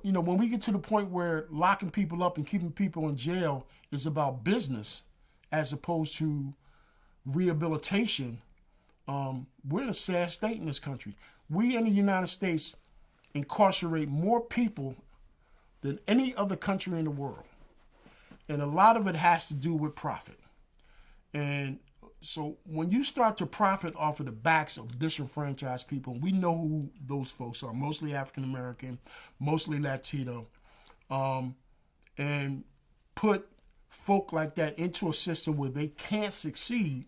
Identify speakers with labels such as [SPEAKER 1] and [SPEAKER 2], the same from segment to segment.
[SPEAKER 1] You know, when we get to the point where locking people up and keeping people in jail is about business as opposed to rehabilitation, we're in a sad state in this country. We in the United States incarcerate more people than any other country in the world. And a lot of it has to do with profit. And so when you start to profit off of the backs of disenfranchised people, we know who those folks are, mostly African-American, mostly Latino, and put folk like that into a system where they can't succeed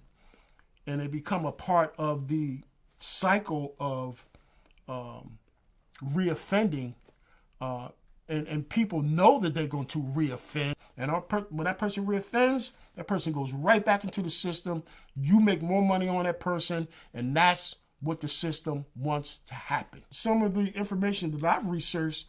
[SPEAKER 1] and they become a part of the cycle of reoffending, and people know that they're going to reoffend. And when that person reoffends, that person goes right back into the system. You make more money on that person, and that's what the system wants to happen. Some of the information that I've researched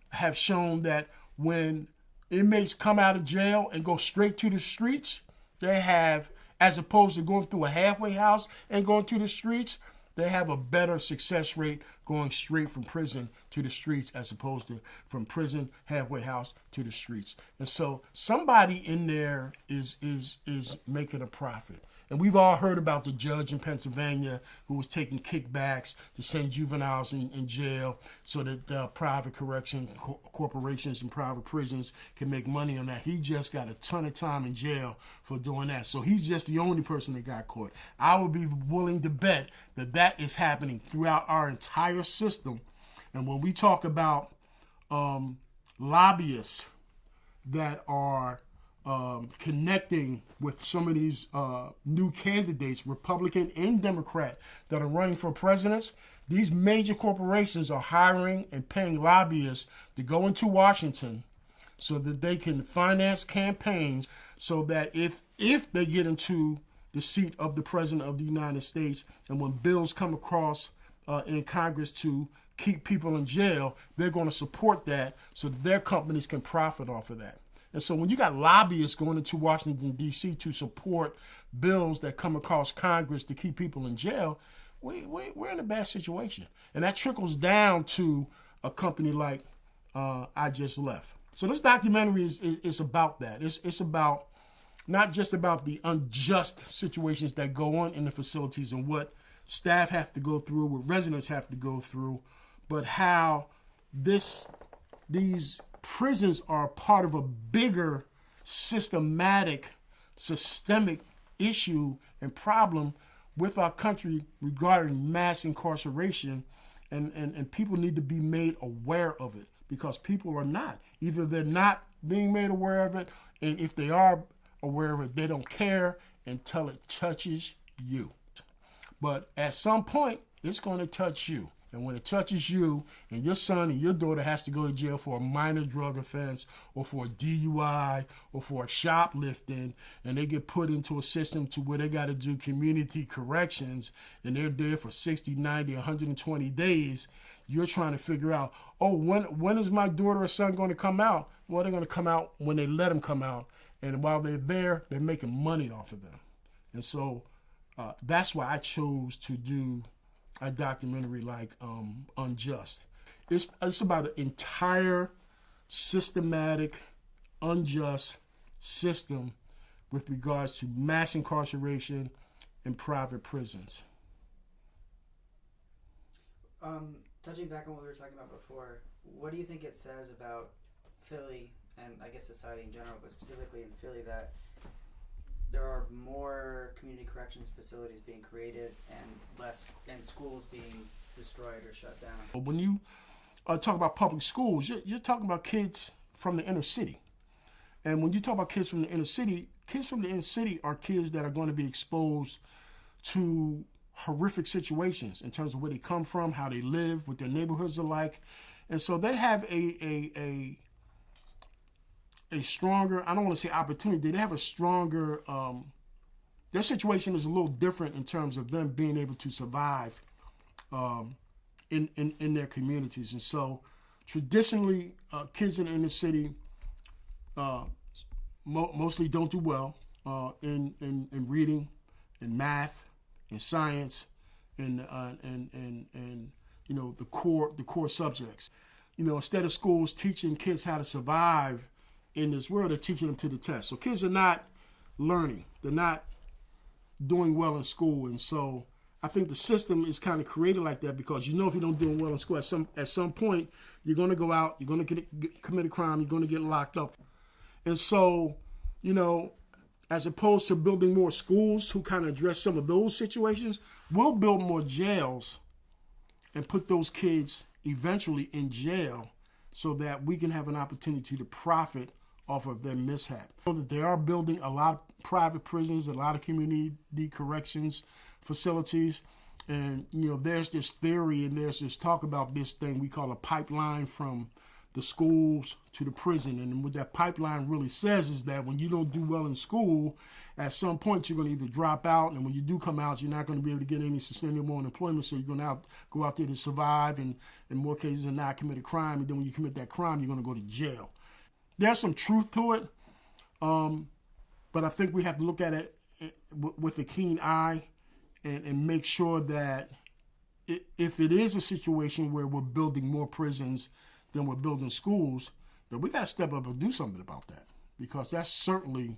[SPEAKER 1] have shown that when inmates come out of jail and go straight to the streets, they have, as opposed to going through a halfway house and going to the streets, they have a better success rate going straight from prison to the streets as opposed to from prison, halfway house to the streets. And so somebody in there is making a profit. And we've all heard about the judge in Pennsylvania who was taking kickbacks to send juveniles in jail so that private correction corporations and private prisons can make money on that. He just got a ton of time in jail for doing that. So he's just the only person that got caught. I would be willing to bet that that is happening throughout our entire system. And when we talk about lobbyists that are connecting with some of these new candidates, Republican and Democrat, that are running for presidents, these major corporations are hiring and paying lobbyists to go into Washington so that they can finance campaigns so that if they get into the seat of the president of the United States and when bills come across in Congress to keep people in jail, they're going to support that so that their companies can profit off of that. And so when you got lobbyists going into Washington, D.C. to support bills that come across Congress to keep people in jail, we're in a bad situation. And that trickles down to a company like I Just Left. So this documentary is about that. It's about not just about the unjust situations that go on in the facilities and what staff have to go through, what residents have to go through, but how these prisons are part of a bigger systemic issue and problem with our country regarding mass incarceration, and people need to be made aware of it because people are not. Either they're not being made aware of it, and if they are aware of it, they don't care until it touches you. But at some point, it's going to touch you. And when it touches you and your son and your daughter has to go to jail for a minor drug offense or for a DUI or for a shoplifting, and they get put into a system to where they got to do community corrections and they're there for 60, 90, 120 days, you're trying to figure out, oh, when is my daughter or son going to come out? Well, they're going to come out when they let them come out. And while they're there, they're making money off of them. And so that's why I chose to do a documentary like UNJUST. It's about an entire systematic, unjust system with regards to mass incarceration in private prisons.
[SPEAKER 2] Touching back on what we were talking about before, what do you think it says about Philly and I guess society in general, but specifically in Philly, that there are more community corrections facilities being created and schools being destroyed or shut down?
[SPEAKER 1] When you talk about public schools, you're talking about kids from the inner city. And when you talk about kids from the inner city are kids that are going to be exposed to horrific situations in terms of where they come from, how they live, what their neighborhoods are like. And so they have a stronger, I don't want to say opportunity, they have a stronger, their situation is a little different in terms of them being able to survive in their communities. And so traditionally, kids in the inner city mostly don't do well. in reading, in math, in science, and the core subjects. Instead of schools teaching kids how to survive in this world, they're teaching them to the test. So kids are not learning. They're not doing well in school, and so I think the system is kind of created like that because if you're not doing well in school, at some point you're going to go out, you're going to commit a crime, you're going to get locked up, and so as opposed to building more schools who kind of address some of those situations, we'll build more jails and put those kids eventually in jail so that we can have an opportunity to profit off of their mishap. So that they are building a lot of private prisons, a lot of community corrections facilities, and there's this theory and there's this talk about this thing we call a pipeline from the schools to the prison. And what that pipeline really says is that when you don't do well in school, at some point you're going to either drop out, and when you do come out, you're not going to be able to get any sustainable unemployment, so you're going to go out there to survive, and in more cases than not commit a crime, and then when you commit that crime, you're going to go to jail. There's some truth to it, but I think we have to look at it with a keen eye and make sure that if it is a situation where we're building more prisons than we're building schools, that we got to step up and do something about that, because that's certainly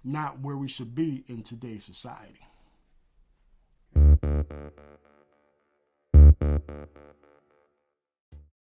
[SPEAKER 1] not where we should be in today's society.